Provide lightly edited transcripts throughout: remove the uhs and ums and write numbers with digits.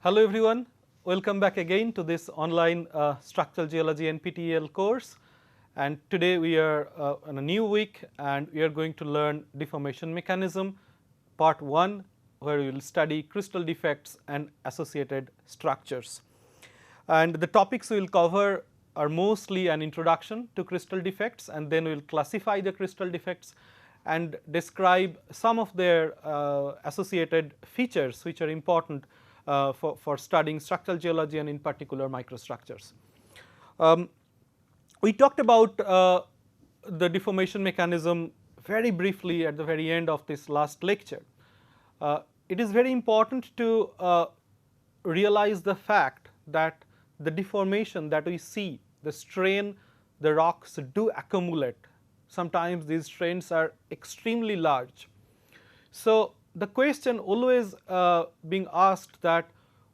Hello everyone, welcome back again to this online structural geology NPTEL course, and today we are on a new week and we are going to learn deformation mechanism part 1, where we will study crystal defects and associated structures. And the topics we will cover are mostly an introduction to crystal defects, and then we will classify the crystal defects and describe some of their associated features which are important for studying structural geology and in particular microstructures. We talked about the deformation mechanism very briefly at the very end of this last lecture. It is very important to realize the fact that the deformation that we see, the strain the rocks do accumulate. Sometimes these strains are extremely large. So, the question always being asked that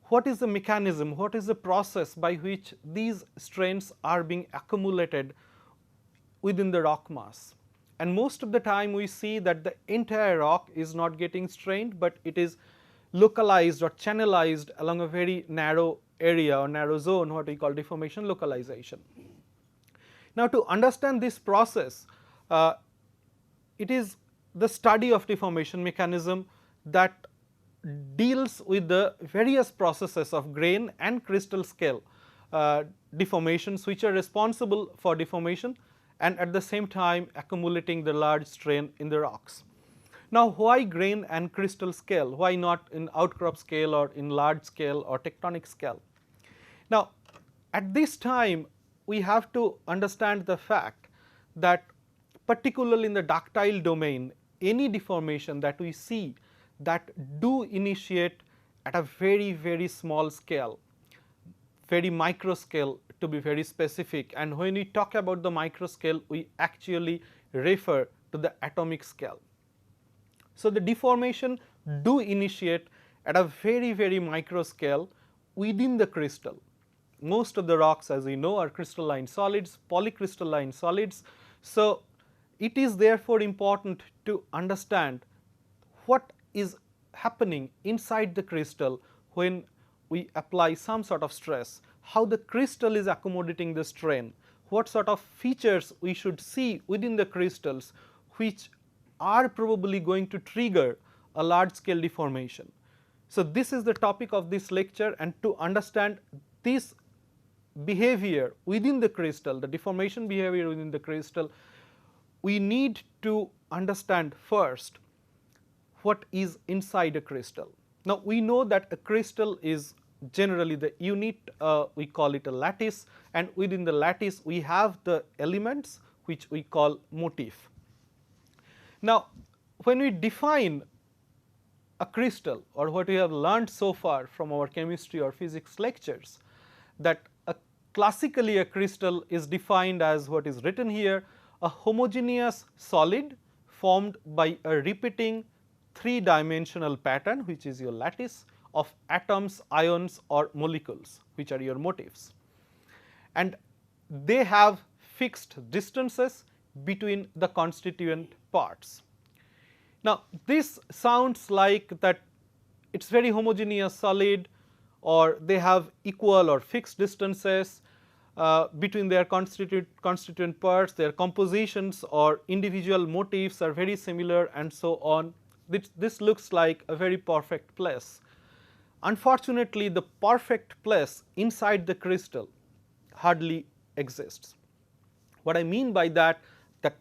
what is the mechanism, what is the process by which these strains are being accumulated within the rock mass. And most of the time we see that the entire rock is not getting strained, but it is localized or channelized along a very narrow area or narrow zone, what we call deformation localization. Now, to understand this process, it is the study of deformation mechanism that deals with the various processes of grain and crystal scale deformations which are responsible for deformation and at the same time accumulating the large strain in the rocks. Now, why grain and crystal scale? Why not in outcrop scale or in large scale or tectonic scale? Now, at this time we have to understand the fact that particularly in the ductile domain, any deformation that we see that do initiate at a very small scale, very micro scale to be very specific, and when we talk about the micro scale we actually refer to the atomic scale. So, the deformation do initiate at a very micro scale within the crystal. Most of the rocks, as we know, are crystalline solids, polycrystalline solids. So, it is therefore important to understand what is happening inside the crystal when we apply some sort of stress, how the crystal is accommodating the strain, what sort of features we should see within the crystals which are probably going to trigger a large scale deformation. So, this is the topic of this lecture, and to understand this behavior within the crystal, the deformation behavior within the crystal, we need to understand first what is inside a crystal. Now, we know that a crystal is generally the unit, we call it a lattice, and within the lattice we have the elements which we call motif. Now, when we define a crystal, or what we have learned so far from our chemistry or physics lectures, that classically a crystal is defined as what is written here, a homogeneous solid formed by a repeating 3-dimensional pattern, which is your lattice of atoms, ions or molecules, which are your motifs, and they have fixed distances between the constituent parts. Now, this sounds like that it is very homogeneous solid, or they have equal or fixed distances between their constituent parts, their compositions or individual motifs are very similar and so on. This looks like a very perfect place. Unfortunately, the perfect place inside the crystal hardly exists. What I mean by that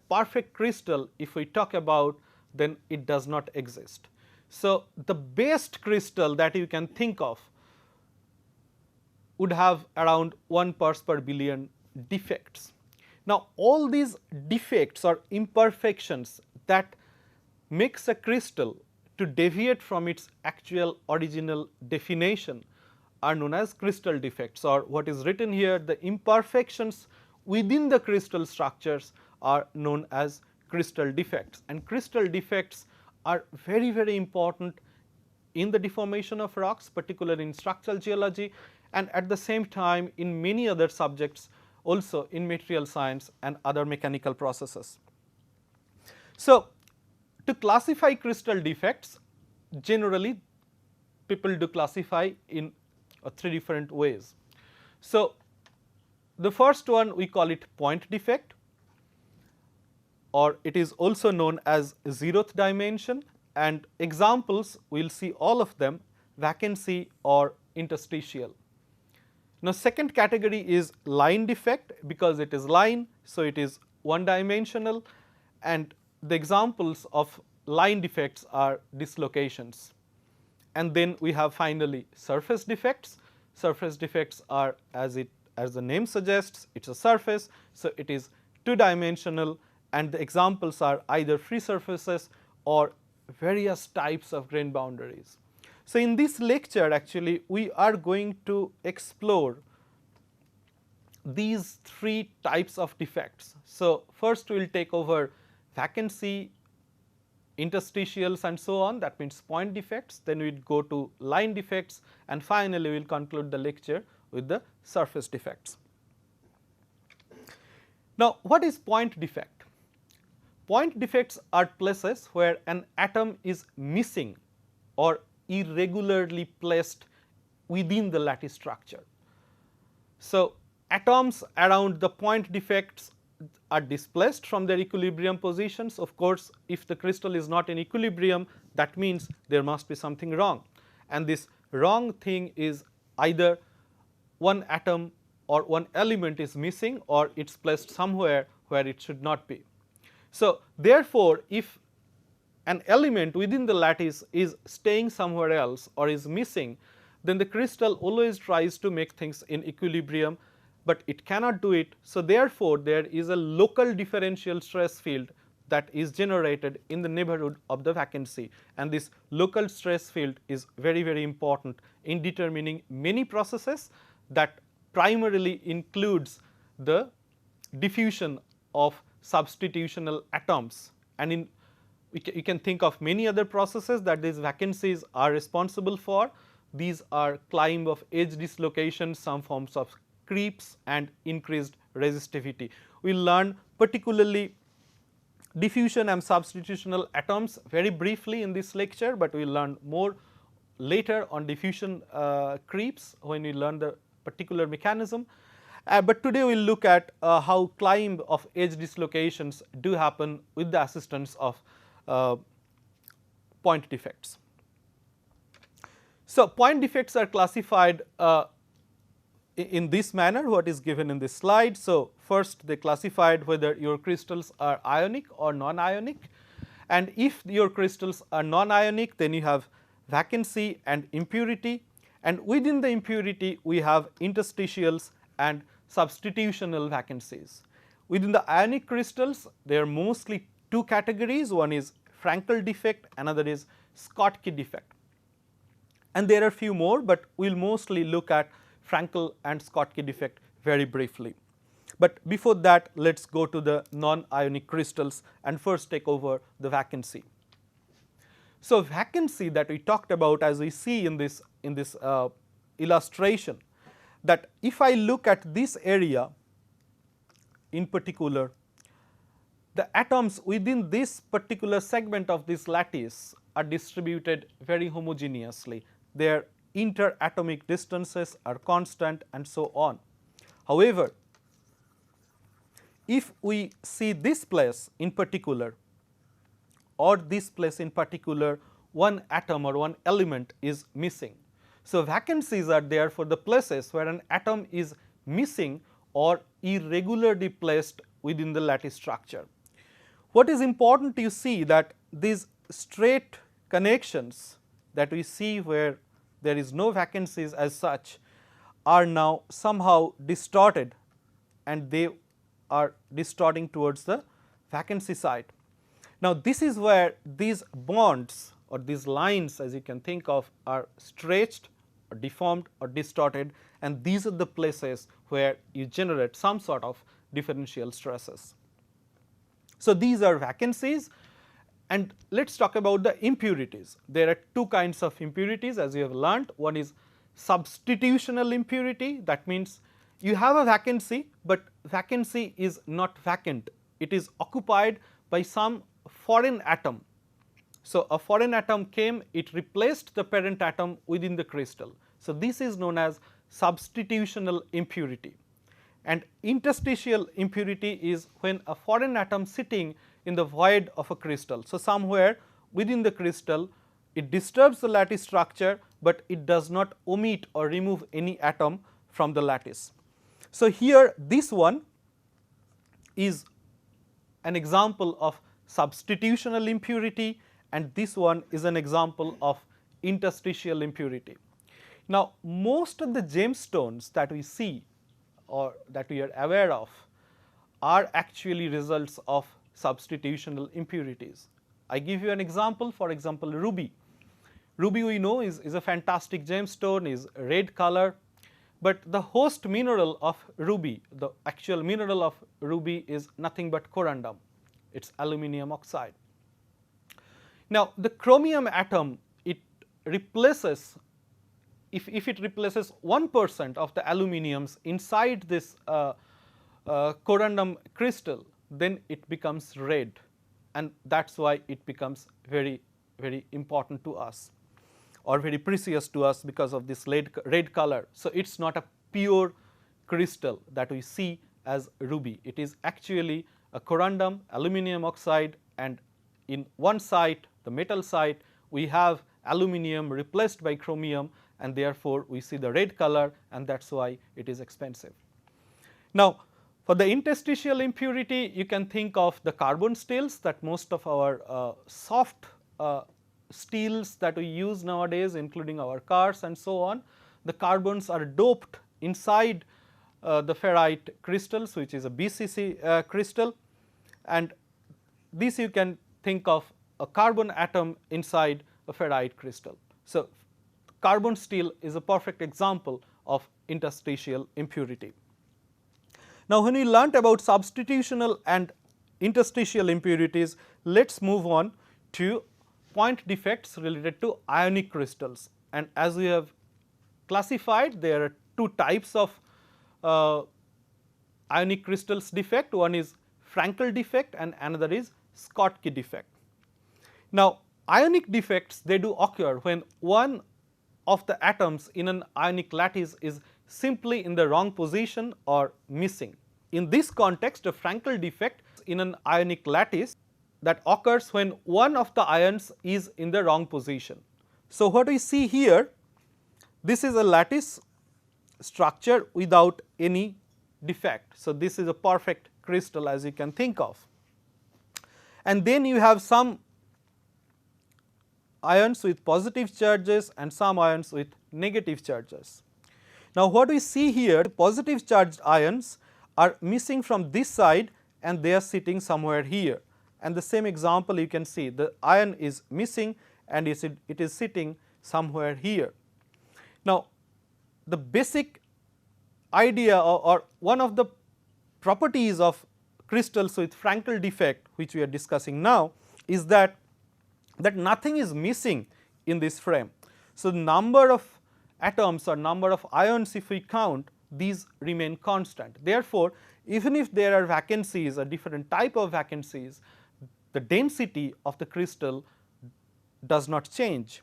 perfect crystal, if we talk about, then it does not exist. So, the best crystal that you can think of would have around 1 parts per billion defects. Now, all these defects or imperfections that makes a crystal to deviate from its actual original definition are known as crystal defects, or what is written here, the imperfections within the crystal structures are known as crystal defects, and crystal defects are very important in the deformation of rocks, particularly in structural geology, and at the same time in many other subjects also in material science and other mechanical processes. So, to classify crystal defects, generally people do classify in or 3 different ways. So, the first one we call it point defect, or it is also known as 0th dimension, and examples we will see all of them: vacancy or interstitial. Now, second category is line defect, because it is line, so it is one dimensional, and the examples of line defects are dislocations. And then we have finally surface defects. Surface defects are, as the name suggests, it is a surface, so it is two dimensional, and the examples are either free surfaces or various types of grain boundaries. So, in this lecture actually we are going to explore these 3 types of defects. So, first we will take over vacancy, interstitials and so on, that means point defects, then we will go to line defects, and finally we will conclude the lecture with the surface defects. Now, what is point defect? Point defects are places where an atom is missing or irregularly placed within the lattice structure. So, atoms around the point defects are displaced from their equilibrium positions. Of course, if the crystal is not in equilibrium, that means there must be something wrong, and this wrong thing is either one atom or one element is missing, or it is placed somewhere where it should not be. So, therefore, if an element within the lattice is staying somewhere else or is missing, then the crystal always tries to make things in equilibrium, but it cannot do it. So, therefore, there is a local differential stress field that is generated in the neighborhood of the vacancy, and this local stress field is very, very important in determining many processes that primarily includes the diffusion of substitutional atoms, and in you can think of many other processes that these vacancies are responsible for. These are climb of edge dislocation, some forms of creeps, and increased resistivity. We will learn particularly diffusion and substitutional atoms very briefly in this lecture, but we will learn more later on diffusion creeps when we learn the particular mechanism. But today we will look at how climb of edge dislocations do happen with the assistance of point defects. So, point defects are classified in this manner, what is given in this slide. So, first they classified whether your crystals are ionic or non-ionic, and if your crystals are non-ionic, then you have vacancy and impurity, and within the impurity we have interstitials and substitutional vacancies. Within the ionic crystals, there are mostly two categories: one is Frankel defect, another is Schottky defect, and there are few more, but we will mostly look at Frankel and Schottky defect very briefly. But before that, let us go to the non-ionic crystals and first take over the vacancy. So, vacancy that we talked about, as we see in this illustration, that if I look at this area in particular, the atoms within this particular segment of this lattice are distributed very homogeneously. Their interatomic distances are constant and so on. However, if we see this place in particular or this place in particular, one atom or one element is missing. So, vacancies are there for the places where an atom is missing or irregularly placed within the lattice structure. What is important to see that these straight connections that we see where there is no vacancies as such are now somehow distorted, and they are distorting towards the vacancy side. Now, this is where these bonds or these lines, as you can think of, are stretched or deformed or distorted, and these are the places where you generate some sort of differential stresses. So, these are vacancies, and let us talk about the impurities. There are two kinds of impurities, as you have learnt. One is substitutional impurity, that means you have a vacancy, but vacancy is not vacant, it is occupied by some foreign atom. So, a foreign atom came, it replaced the parent atom within the crystal. So, this is known as substitutional impurity, and interstitial impurity is when a foreign atom sitting in the void of a crystal. So, somewhere within the crystal it disturbs the lattice structure, but it does not omit or remove any atom from the lattice. So, here this one is an example of substitutional impurity, and this one is an example of interstitial impurity. Now, most of the gemstones that we see or that we are aware of are actually results of substitutional impurities. I give you an example, for example, ruby. Ruby we know is a fantastic gemstone, is red color, but the host mineral of ruby, the actual mineral of ruby is nothing but corundum, it is aluminum oxide. Now, the chromium atom, it replaces, if it replaces 1% of the aluminiums inside this corundum crystal, then it becomes red, and that is why it becomes very, very important to us or very precious to us because of this red color. So, it is not a pure crystal that we see as ruby, it is actually a corundum, aluminum oxide, and in one site, the metal site, we have aluminum replaced by chromium, and therefore, we see the red color, and that is why it is expensive. Now, for the interstitial impurity, you can think of the carbon steels that most of our soft steels that we use nowadays, including our cars and so on, the carbons are doped inside the ferrite crystals, which is a BCC crystal, and this you can think of a carbon atom inside a ferrite crystal. So, carbon steel is a perfect example of interstitial impurity. Now, when we learnt about substitutional and interstitial impurities, let us move on to point defects related to ionic crystals, and as we have classified, there are two types of ionic crystals defect. One is Frankel defect and another is Schottky defect. Now, ionic defects, they do occur when one of the atoms in an ionic lattice is simply in the wrong position or missing. In this context, a Frankel defect in an ionic lattice that occurs when one of the ions is in the wrong position. So, what we see here, this is a lattice structure without any defect. So, this is a perfect crystal as you can think of, and then you have some ions with positive charges and some ions with negative charges. Now, what we see here, positive charged ions are missing from this side and they are sitting somewhere here, and the same example you can see, the ion is missing and it is sitting somewhere here. Now, the basic idea or one of the properties of crystals with Frankel defect, which we are discussing now, is that nothing is missing in this frame. So, the number of atoms or number of ions, if we count, these remain constant. Therefore, even if there are vacancies or different type of vacancies, the density of the crystal does not change.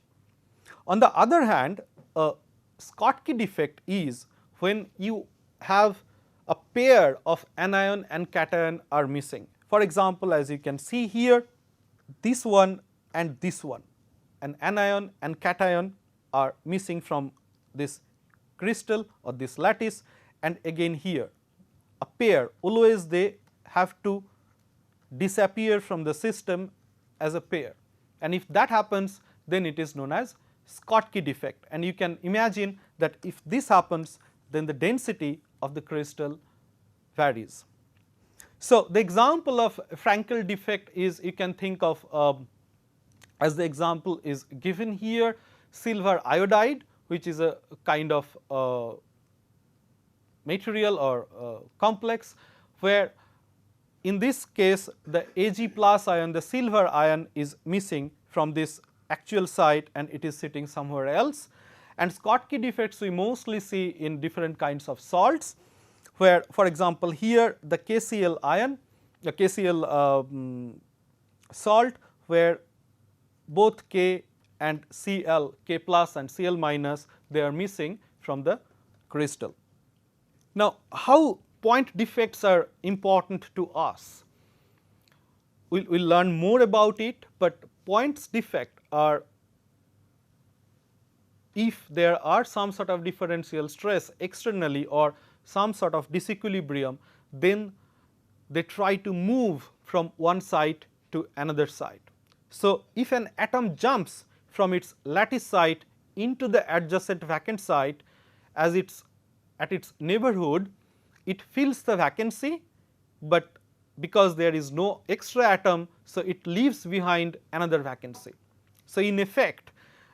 On the other hand, a Schottky defect is when you have a pair of anion and cation are missing. For example, as you can see here, this one and this one, an anion and cation are missing from this crystal or this lattice, and again here a pair, always they have to disappear from the system as a pair, and if that happens, then it is known as Schottky defect, and you can imagine that if this happens, then the density of the crystal varies. So, the example of Frankel defect is, you can think of as the example is given here, silver iodide, which is a kind of material or complex, where in this case the Ag plus ion, the silver ion, is missing from this actual site and it is sitting somewhere else. And Schottky defects we mostly see in different kinds of salts, where for example here the KCl ion, the KCl salt, where both K and Cl, K plus and Cl minus, they are missing from the crystal. Now, how point defects are important to us? We'll learn more about it, but points defect are if there are some sort of differential stress externally or some sort of disequilibrium, then they try to move from one site to another site. So, if an atom jumps from its lattice site into the adjacent vacant site as it's at its neighborhood, it fills the vacancy, but because there is no extra atom, so it leaves behind another vacancy. So, in effect,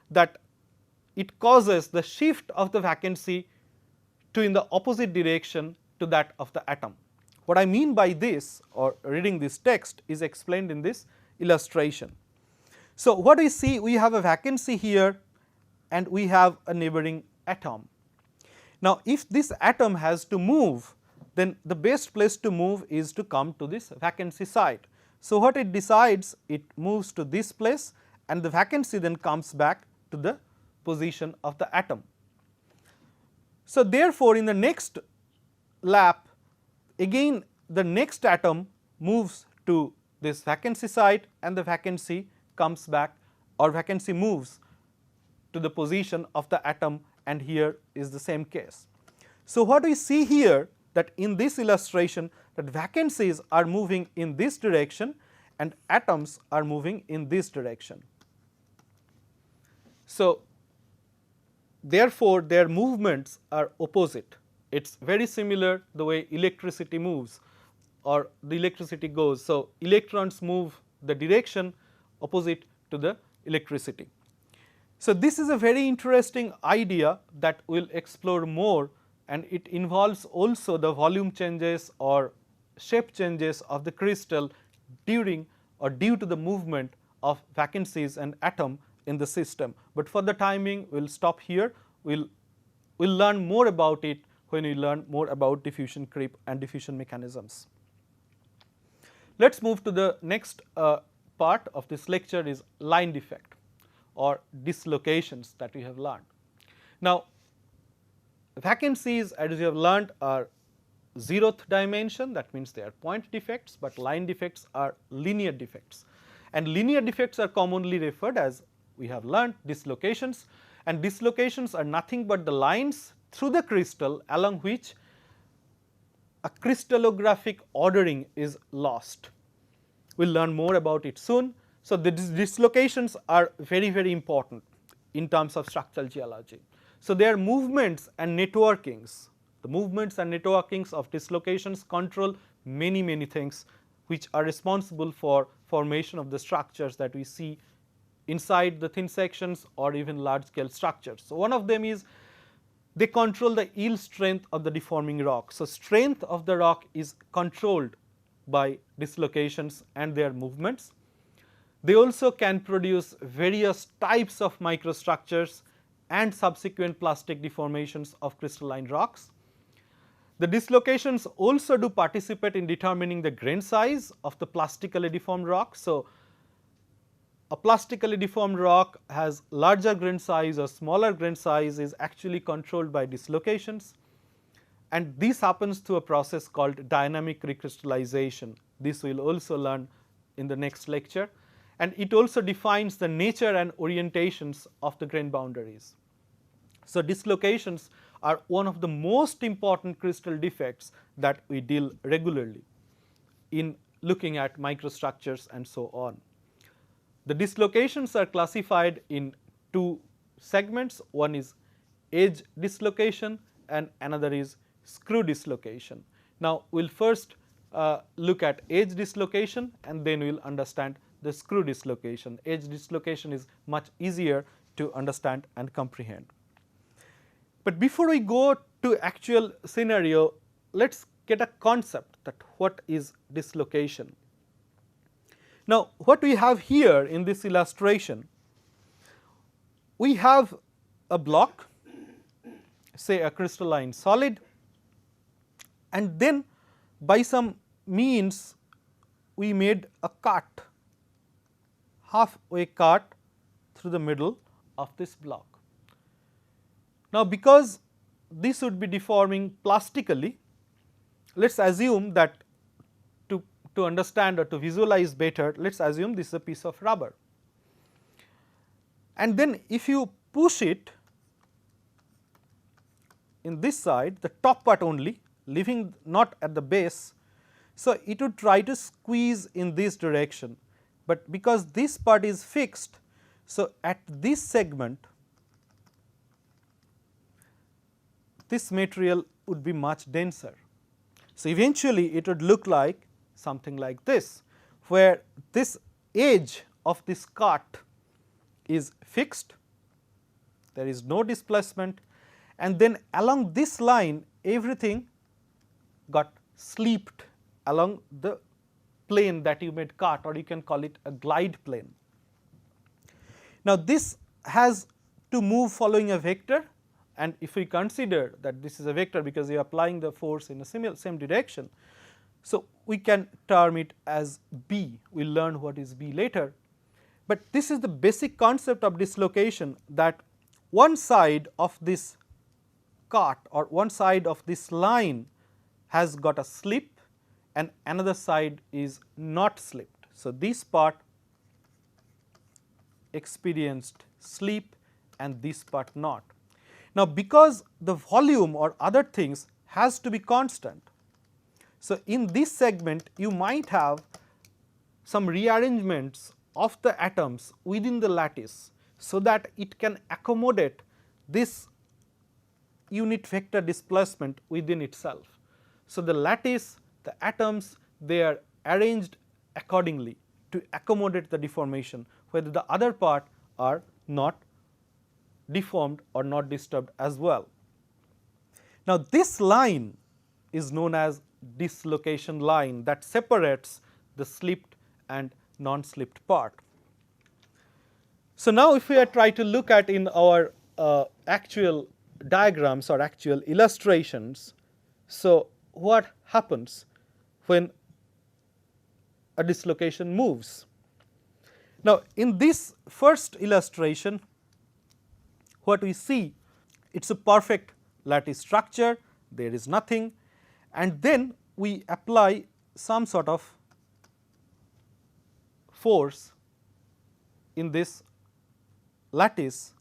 that it causes the shift of the vacancy to in the opposite direction to that of the atom. What I mean by this, or reading this text, is explained in this illustration. So, what we see, we have a vacancy here and we have a neighboring atom. Now, if this atom has to move, then the best place to move is to come to this vacancy site. So, what it decides, it moves to this place and the vacancy then comes back to the position of the atom. So, therefore, in the next lap, again the next atom moves to this vacancy site and the vacancy comes back, or vacancy moves to the position of the atom, and here is the same case. So, what we see here, that in this illustration, that vacancies are moving in this direction and atoms are moving in this direction. So, therefore, their movements are opposite. It is very similar the way electricity moves or the electricity goes. So, electrons move the direction opposite to the electricity. So, this is a very interesting idea that we will explore more, and it involves also the volume changes or shape changes of the crystal during or due to the movement of vacancies and atom in the system. But for the timing, we will stop here. We will learn more about it when we learn more about diffusion creep and diffusion mechanisms. Let us move to the next part of this lecture, is line defect or dislocations that we have learned. Now, vacancies, as you have learned, are 0th dimension, that means they are point defects, but line defects are linear defects, and linear defects are commonly referred as, we have learned, dislocations, and dislocations are nothing but the lines through the crystal along which a crystallographic ordering is lost. We will learn more about it soon. So, the dislocations are very, very important in terms of structural geology. So, they are movements and networkings. The movements and networkings of dislocations control many things which are responsible for formation of the structures that we see inside the thin sections or even large scale structures. So, one of them is they control the yield strength of the deforming rock. So, strength of the rock is controlled by dislocations and their movements. They also can produce various types of microstructures and subsequent plastic deformations of crystalline rocks. The dislocations also do participate in determining the grain size of the plastically deformed rock. So, a plastically deformed rock has larger grain size or smaller grain size is actually controlled by dislocations, and this happens through a process called dynamic recrystallization. This we will also learn in the next lecture, and it also defines the nature and orientations of the grain boundaries. So, dislocations are one of the most important crystal defects that we deal regularly in looking at microstructures and so on. The dislocations are classified in two segments. One is edge dislocation and another is screw dislocation. Now, we will first look at edge dislocation and then we will understand the screw dislocation. Edge dislocation is much easier to understand and comprehend. But before we go to actual scenario, let us get a concept that what is dislocation. Now, what we have here in this illustration, we have a block, say a crystalline solid, and then by some means we made a cut, halfway cut through the middle of this block. Now, because this would be deforming plastically, let us assume that to understand or to visualize better, let us assume this is a piece of rubber. And then if you push it in this side, the top part only, leaving not at the base, so it would try to squeeze in this direction, but because this part is fixed, so at this segment this material would be much denser. So, eventually it would look like something like this, where this edge of this cut is fixed, there is no displacement, and then along this line everything got slipped along the plane that you made cut, or you can call it a glide plane. Now, this has to move following a vector, and if we consider that this is a vector because we are applying the force in a same direction, so we can term it as B. We will learn what is B later, but this is the basic concept of dislocation, that one side of this cut or one side of this line has got a slip and another side is not slipped. So, this part experienced slip and this part not. Now, because the volume or other things has to be constant, so in this segment you might have some rearrangements of the atoms within the lattice, so that it can accommodate this unit vector displacement within itself. So, the lattice, the atoms, they are arranged accordingly to accommodate the deformation, whether the other part are not deformed or not disturbed as well. Now, this line is known as dislocation line that separates the slipped and non-slipped part. So, now if we are try to look at in our actual diagrams or actual illustrations, so what happens when a dislocation moves? Now, in this first illustration, what we see, it is a perfect lattice structure, there is nothing, and then we apply some sort of force in this lattice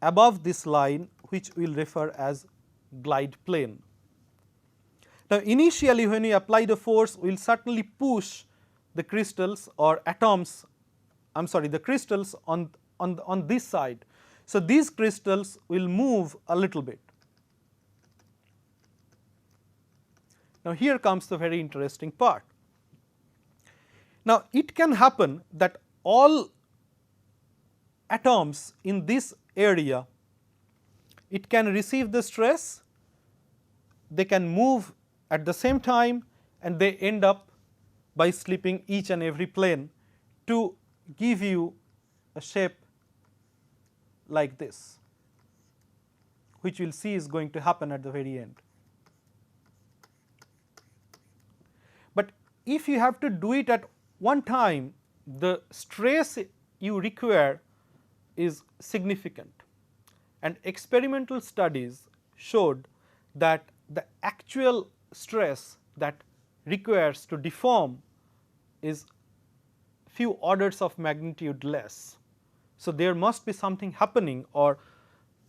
above this line, which we will refer as glide plane. Now, initially when we apply the force, we will certainly push the crystals or atoms, I am sorry, the crystals on this side. So, these crystals will move a little bit. Now, here comes the very interesting part. Now, it can happen that all atoms in this area, it can receive the stress, they can move at the same time, and they end up by slipping each and every plane to give you a shape like this, which we will see is going to happen at the very end. But if you have to do it at one time, the stress you require is significant, and experimental studies showed that the actual stress that requires to deform is few orders of magnitude less. So, there must be something happening, or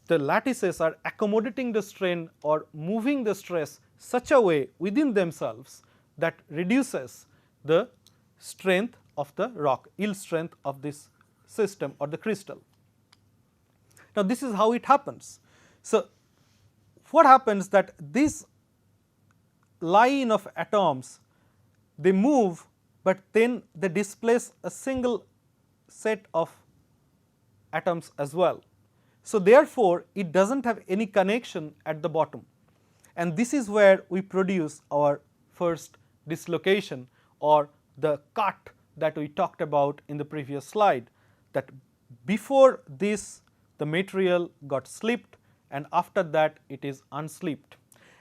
the lattices are accommodating the strain or moving the stress such a way within themselves that reduces the strength of the rock, yield strength of this system or the crystal. Now, this is how it happens. So, what happens that this line of atoms, they move, but then they displace a single set of atoms as well. So, therefore, it does not have any connection at the bottom, and this is where we produce our first dislocation or the cut that we talked about in the previous slide, that before this the material got slipped and after that it is unslipped,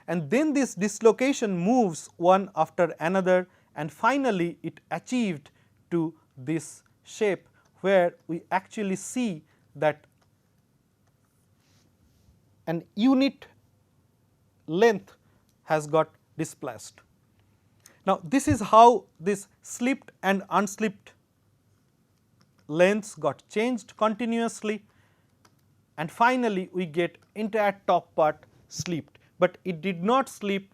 and then this dislocation moves one after another, and finally it achieved to this shape where we actually see that an unit length has got displaced. Now, this is how this slipped and unslipped lengths got changed continuously, and finally, we get entire top part slipped, but it did not slip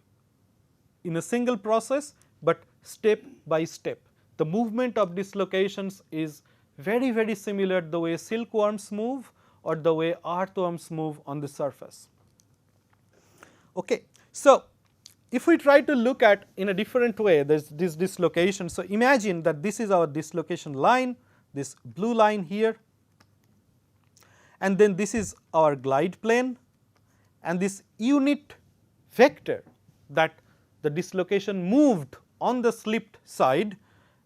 in a single process, but step by step. The movement of dislocations is very similar the way silkworms move or the way earthworms move on the surface. Okay. So, if we try to look at in a different way this dislocation. So, imagine that this is our dislocation line, this blue line here, and then this is our glide plane, and this unit vector that the dislocation moved on the slipped side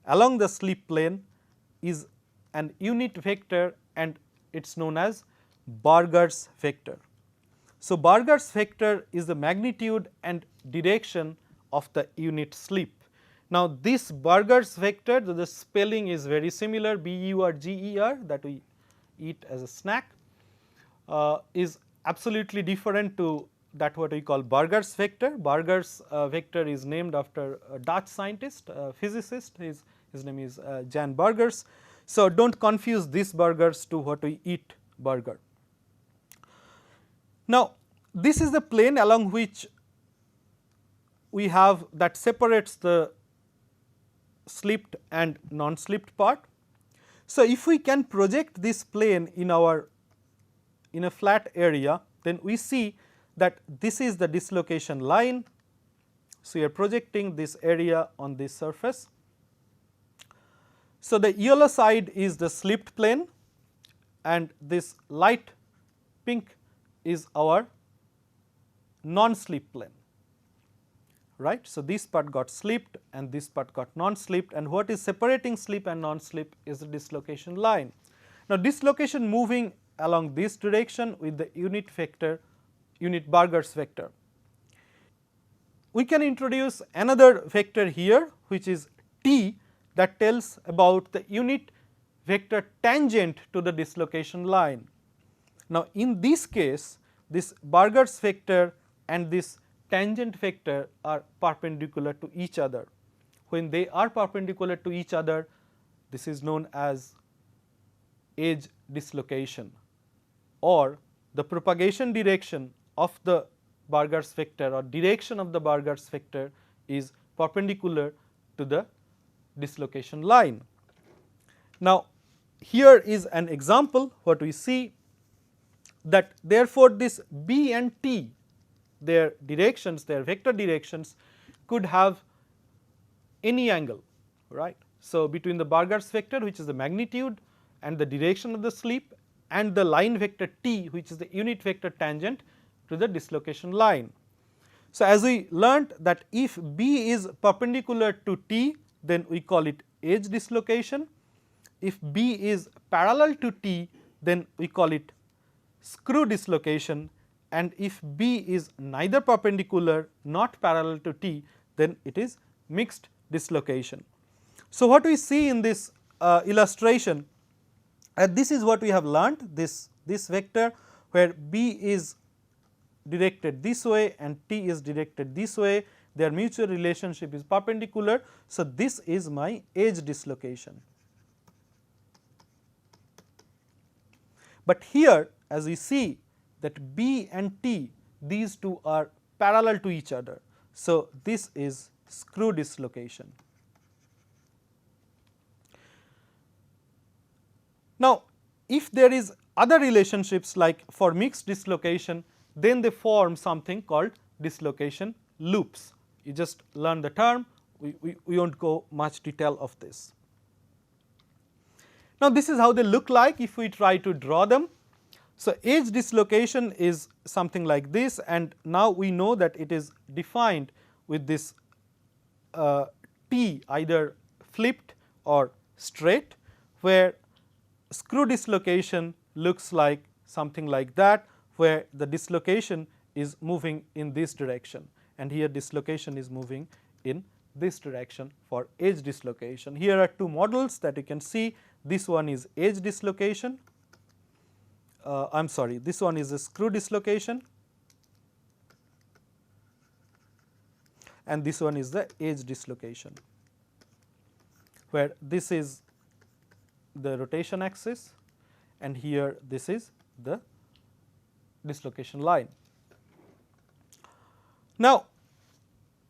along the slip plane is an unit vector, and it is known as Burger's vector. So, Burger's vector is the magnitude and direction of the unit slip. Now, this Burger's vector, the spelling is very similar, B-U-R-G-E-R, that we eat as a snack, is absolutely different to that what we call Burger's vector. Burger's vector is named after a Dutch scientist, physicist, his name is Jan Burgers. So, do not confuse this burgers to what we eat burger. Now, this is the plane along which we have that separates the slipped and non-slipped part. So, if we can project this plane in a flat area, then we see that this is the dislocation line. So, we are projecting this area on this surface. So, the yellow side is the slipped plane, and this light pink is our non-slip plane, right. So, this part got slipped and this part got non-slipped, and what is separating slip and non-slip is the dislocation line. Now, dislocation moving along this direction with the unit vector, unit Burger's vector. We can introduce another vector here, which is T, that tells about the unit vector tangent to the dislocation line. Now, in this case, this Burger's vector and this tangent vector are perpendicular to each other. When they are perpendicular to each other, this is known as edge dislocation, or the propagation direction of the Burger's vector or direction of the Burger's vector is perpendicular to the dislocation line. Now, here is an example what we see, that therefore, this B and T, their directions, their vector directions could have any angle, right. So, between the Burger's vector, which is the magnitude and the direction of the slip, and the line vector T, which is the unit vector tangent to the dislocation line. So, as we learnt that if B is perpendicular to T, then we call it edge dislocation. If B is parallel to T, then we call it screw dislocation, and if B is neither perpendicular not parallel to T, then it is mixed dislocation. So, what we see in this illustration, this is what we have learnt, this vector where B is directed this way and T is directed this way, their mutual relationship is perpendicular. So, this is my edge dislocation. But here, as we see that B and T, these two are parallel to each other. So, this is screw dislocation. Now, if there is other relationships like for mixed dislocation, then they form something called dislocation loops. You just learn the term, we will not go much detail of this. Now, this is how they look like if we try to draw them. So, edge dislocation is something like this, and now we know that it is defined with this T either flipped or straight, where screw dislocation looks like something like that, where the dislocation is moving in this direction, and here dislocation is moving in this direction for edge dislocation. Here are two models that you can see. This one is edge dislocation, I am sorry, this one is a screw dislocation, and this one is the edge dislocation, where this is the rotation axis and here this is the dislocation line. Now,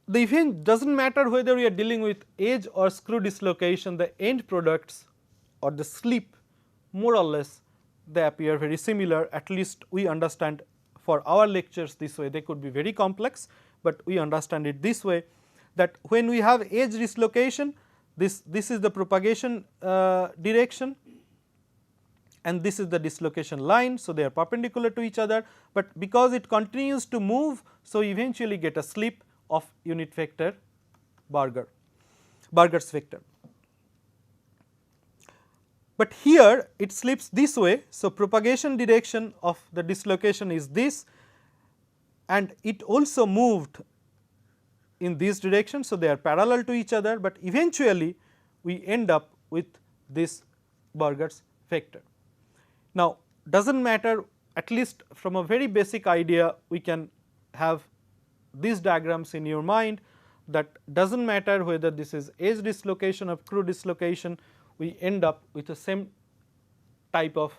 the event does not matter whether we are dealing with edge or screw dislocation, the end products or the slip more or less they appear very similar, at least we understand for our lectures this way. They could be very complex, but we understand it this way, that when we have edge dislocation, this is the propagation direction and this is the dislocation line. So, they are perpendicular to each other, but because it continues to move, so eventually get a slip of unit vector Burger's vector. But here it slips this way. So, propagation direction of the dislocation is this and it also moved in this direction. So, they are parallel to each other, but eventually we end up with this Burger's vector. Now, does not matter, at least from a very basic idea we can have these diagrams in your mind, that does not matter whether this is edge dislocation or screw dislocation, we end up with the same type of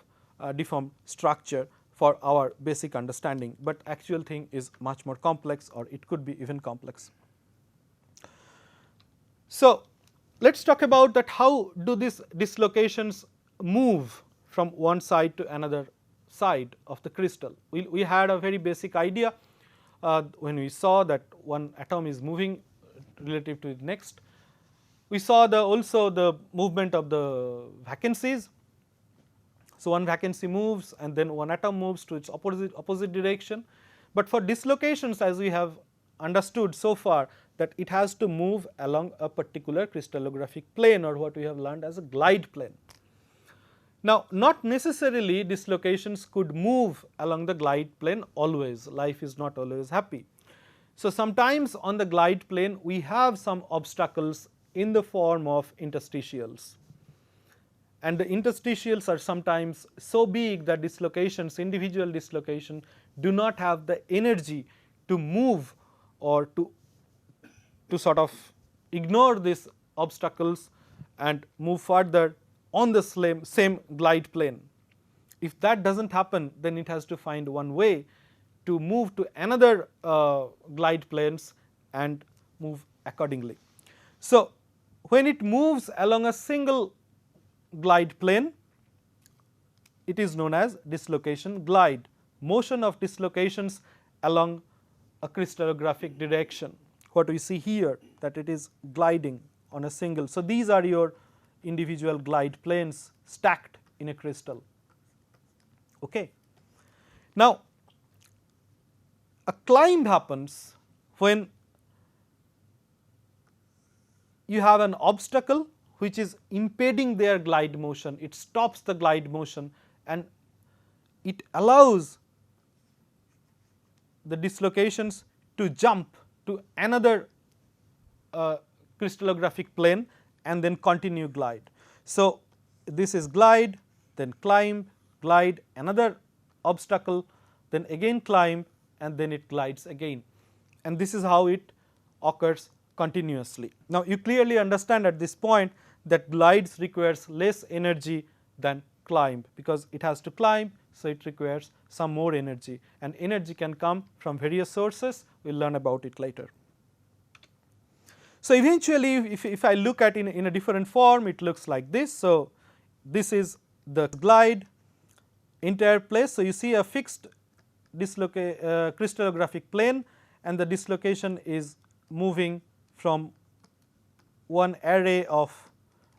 deformed structure for our basic understanding, but actual thing is much more complex or it could be even complex. So, let us talk about that how do these dislocations move from one side to another side of the crystal. We had a very basic idea when we saw that one atom is moving relative to the next. We saw also the movement of the vacancies. So, one vacancy moves and then one atom moves to its opposite direction, but for dislocations, as we have understood so far, that it has to move along a particular crystallographic plane or what we have learned as a glide plane. Now, not necessarily dislocations could move along the glide plane always, life is not always happy. So, sometimes on the glide plane we have some obstacles in the form of interstitials, and the interstitials are sometimes so big that dislocations, individual dislocation do not have the energy to move or to sort of ignore these obstacles and move further on the same glide plane. If that does not happen, then it has to find one way to move to another glide planes and move accordingly. So, when it moves along a single glide plane, it is known as dislocation glide, motion of dislocations along a crystallographic direction. What we see here, that it is gliding on a single. So, these are your individual glide planes stacked in a crystal. Okay. Now, a climb happens when you have an obstacle which is impeding their glide motion, it stops the glide motion and it allows the dislocations to jump to another crystallographic plane and then continue glide. So, this is glide, then climb, glide, another obstacle, then again climb and then it glides again, and this is how it occurs continuously. Now, you clearly understand at this point that glides requires less energy than climb, because it has to climb, so it requires some more energy, and energy can come from various sources, we will learn about it later. So, eventually if I look at in a different form, it looks like this. So, this is the glide entire place. So, you see a fixed crystallographic plane and the dislocation is moving from one array of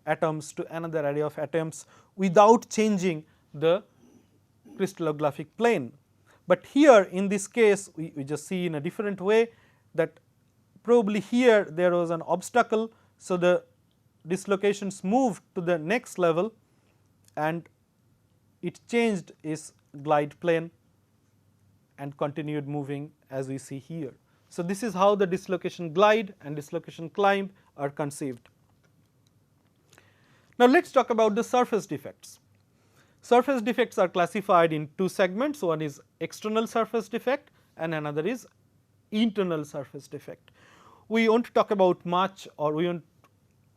atoms to another array of atoms without changing the crystallographic plane. But here in this case we just see in a different way that probably here there was an obstacle. So, the dislocations moved to the next level and it changed its glide plane and continued moving as we see here. So, this is how the dislocation glide and dislocation climb are conceived. Now, let us talk about the surface defects. Surface defects are classified in two segments, one is external surface defect and another is internal surface defect. we won't talk about much, or we won't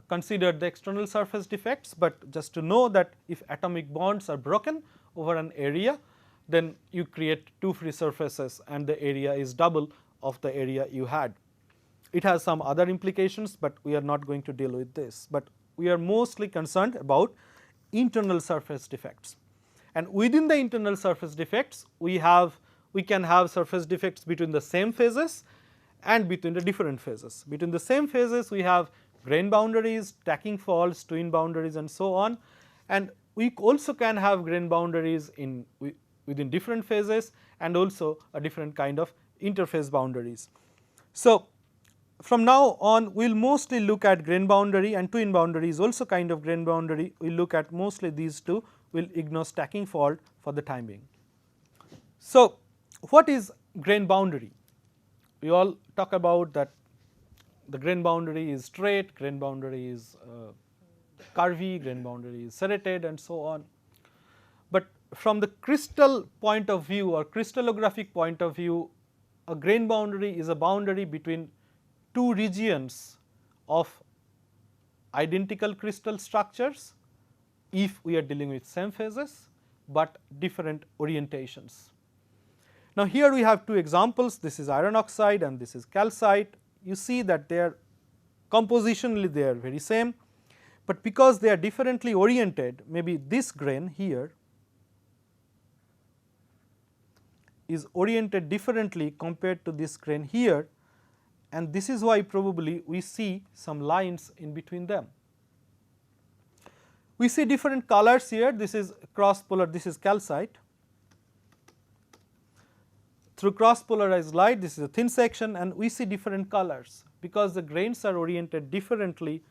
consider the external surface defects, but just to know that if atomic bonds are broken over an area, then you create two free surfaces and the area is double of the area you had. It has some other implications, but we are not going to deal with this, but we are mostly concerned about internal surface defects. And within the internal surface defects, we can have surface defects between the same phases and between the different phases. Between the same phases, we have grain boundaries, stacking faults, twin boundaries, and so on. And we also can have grain boundaries within different phases, and also a different kind of interface boundaries. So, from now on, we will mostly look at grain boundary, and twin boundary is also kind of grain boundary. We will look at mostly these two. We will ignore stacking fault for the time being. So, what is grain boundary? We all talk about that the grain boundary is straight, grain boundary is curvy, grain boundary is serrated, and so on. But from the crystal point of view or crystallographic point of view, a grain boundary is a boundary between two regions of identical crystal structures if we are dealing with same phases, but different orientations. Now, here we have two examples. This is iron oxide and this is calcite. You see that they are compositionally they are very same, but because they are differently oriented, maybe this grain here is oriented differently compared to this grain here, and this is why probably we see some lines in between them. We see different colors here. This is cross polar, this is calcite. Through cross polarized light, this is a thin section, and we see different colors because the grains are oriented differently.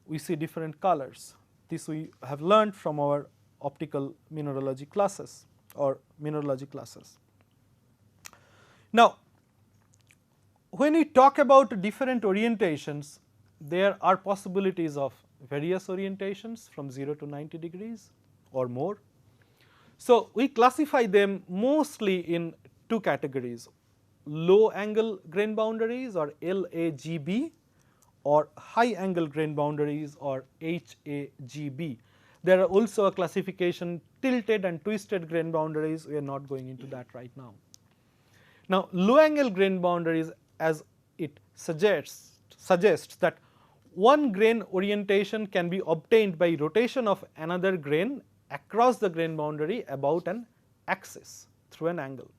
We see different colors. This we have learned from our optical mineralogy classes or mineralogy classes. Now, when we talk about different orientations, there are possibilities of various orientations from 0 to 90 degrees or more. So, we classify them mostly in two categories: low angle grain boundaries or LAGB, or high angle grain boundaries or HAGB. There are also a classification tilted and twisted grain boundaries. We are not going into that right now. Now, low angle grain boundaries, as it suggests that one grain orientation can be obtained by rotation of another grain across the grain boundary about an axis through an angle.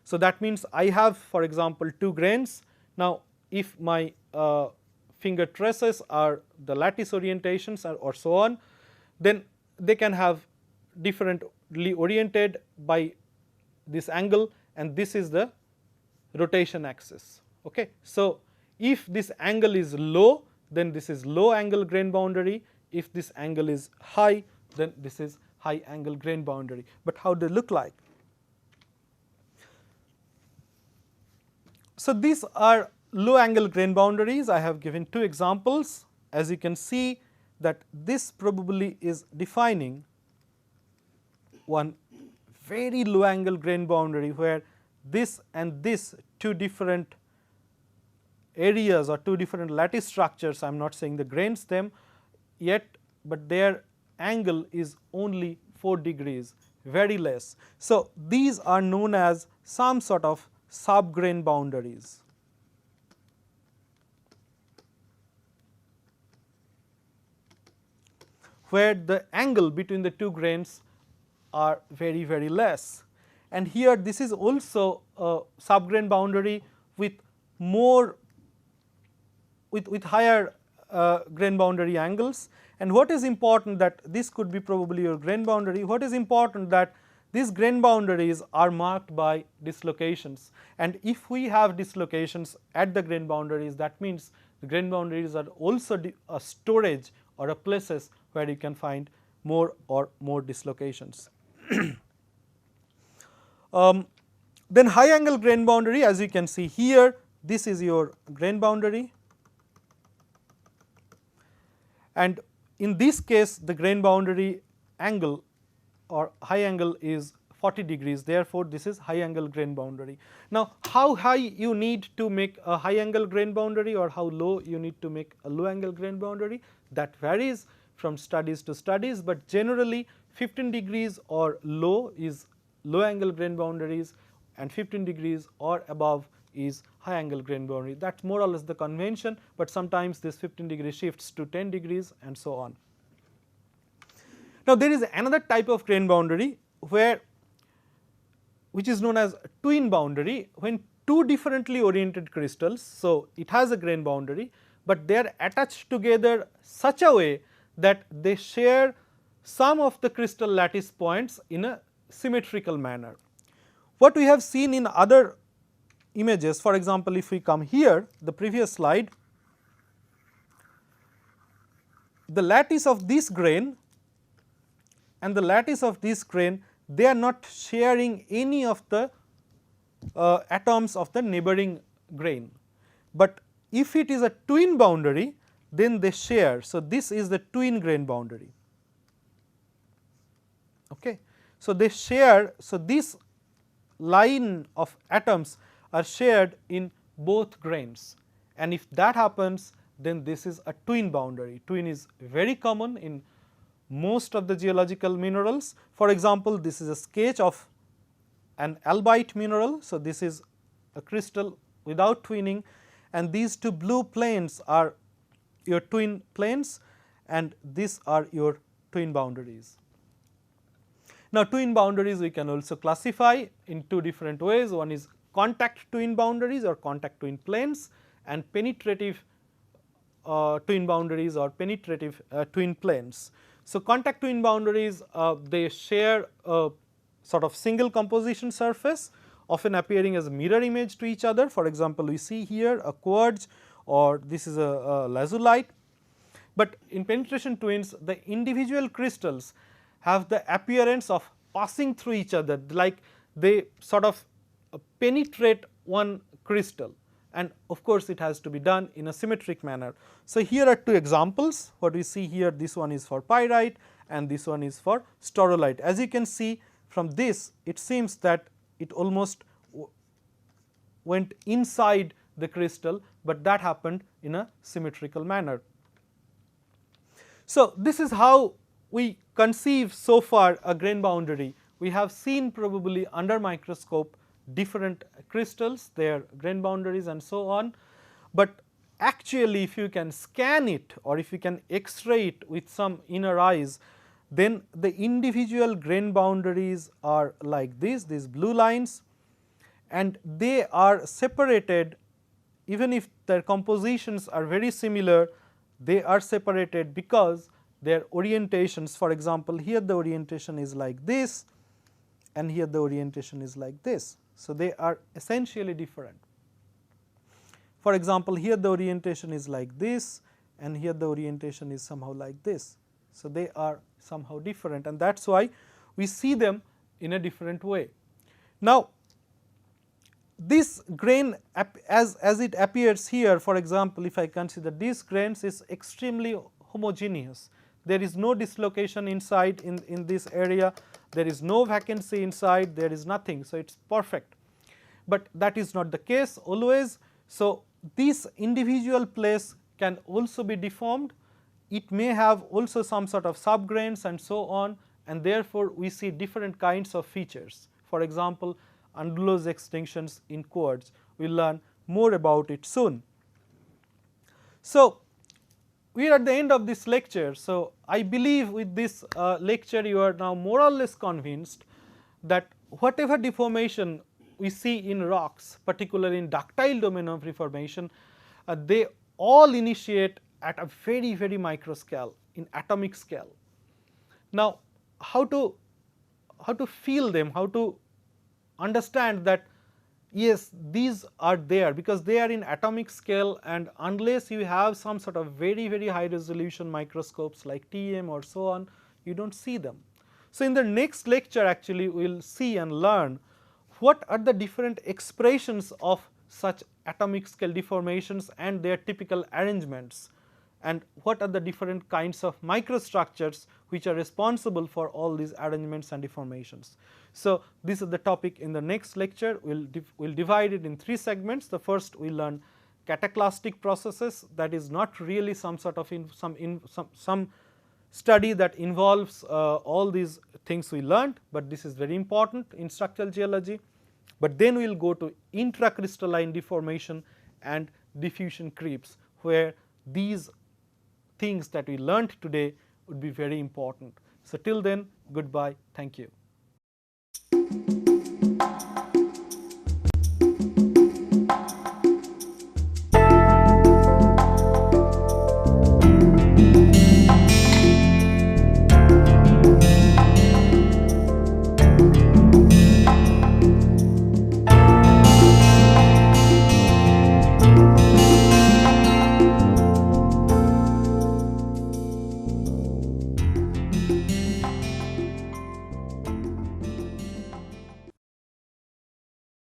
So, that means I have, for example, two grains. Now, if my finger traces are the lattice orientations or so on, then they can have differently oriented by this angle, and this is the rotation axis. Okay. So, if this angle is low, then this is low angle grain boundary. If this angle is high, then this is high angle grain boundary. But how they look like? So, these are low angle grain boundaries. I have given two examples. As you can see that this probably is defining one very low angle grain boundary, where this and this two different areas or two different lattice structures, I am not saying the grains them yet, but their angle is only 4 degrees, very less. So, these are known as some sort of subgrain boundaries. Where the angle between the two grains are very, very less. And here this is also a subgrain boundary with more with higher grain boundary angles. And what is important, that this could be probably your grain boundary. What is important, that these grain boundaries are marked by dislocations, and if we have dislocations at the grain boundaries, that means the grain boundaries are also a storage or a places where you can find more or more dislocations. Then high angle grain boundary, as you can see here, this is your grain boundary, and in this case the grain boundary angle or high angle is 40 degrees, therefore this is high angle grain boundary. Now how high you need to make a high angle grain boundary or how low you need to make a low angle grain boundary, that varies from studies to studies, but generally 15 degrees or low is low angle grain boundaries and 15 degrees or above is high angle grain boundary. That is more or less the convention, but sometimes this 15 degree shifts to 10 degrees and so on. Now there is another type of grain boundary which is known as twin boundary, when two differently oriented crystals, so it has a grain boundary, but they are attached together such a way that they share some of the crystal lattice points in a symmetrical manner. What we have seen in other images, for example, if we come here, the previous slide, the lattice of this grain and the lattice of this grain, they are not sharing any of the atoms of the neighboring grain, but if it is a twin boundary then they share. So, this is the twin grain boundary. Okay. So, they share, so this line of atoms are shared in both grains, and if that happens then this is a twin boundary. Twin is very common in most of the geological minerals. For example, this is a sketch of an albite mineral. So, this is a crystal without twinning, and these two blue planes are your twin planes and these are your twin boundaries. Now, twin boundaries we can also classify in two different ways. One is contact twin boundaries or contact twin planes, and penetrative twin boundaries or penetrative twin planes. So, contact twin boundaries they share a sort of single composition surface, often appearing as a mirror image to each other. For example, we see here a quartz or this is a lazulite, but in penetration twins the individual crystals have the appearance of passing through each other, like they sort of penetrate one crystal, and of course, it has to be done in a symmetric manner. So, here are two examples. What we see here, this one is for pyrite and this one is for staurolite. As you can see from this, it seems that it almost went inside the crystal, but that happened in a symmetrical manner. So, this is how we conceive so far a grain boundary. We have seen probably under microscope different crystals, their grain boundaries and so on, but actually if you can scan it or if you can X-ray it with some inner eyes, then the individual grain boundaries are like this, these blue lines, and they are separated. Even if their compositions are very similar, they are separated because their orientations, for example, here the orientation is like this and here the orientation is like this. So, they are essentially different. For example, here the orientation is like this and here the orientation is somehow like this. So, they are somehow different, and that is why we see them in a different way. Now, this grain as it appears here, for example, if I consider these grains is extremely homogeneous. There is no dislocation inside in this area, there is no vacancy inside, there is nothing. So, it is perfect, but that is not the case always. So, this individual place can also be deformed, it may have also some sort of subgrains and so on, and therefore, we see different kinds of features. For example, undulose extinctions in quartz, we will learn more about it soon. So, we are at the end of this lecture. So, I believe with this lecture you are now more or less convinced that whatever deformation we see in rocks, particularly in ductile domain of reformation, they all initiate at a very, very micro scale, in atomic scale. Now, how to feel them, how to understand that yes, these are there, because they are in atomic scale, and unless you have some sort of very, very high resolution microscopes like TEM or so on, you do not see them. So, in the next lecture actually we will see and learn what are the different expressions of such atomic scale deformations and their typical arrangements, and what are the different kinds of microstructures which are responsible for all these arrangements and deformations. So, this is the topic in the next lecture. We will divide it in 3 segments. The first we learn cataclastic processes, that is not really some sort of some study that involves all these things we learned, but this is very important in structural geology. But then we will go to intracrystalline deformation and diffusion creeps, where these things that we learned today would be very important. So, till then, goodbye, thank you.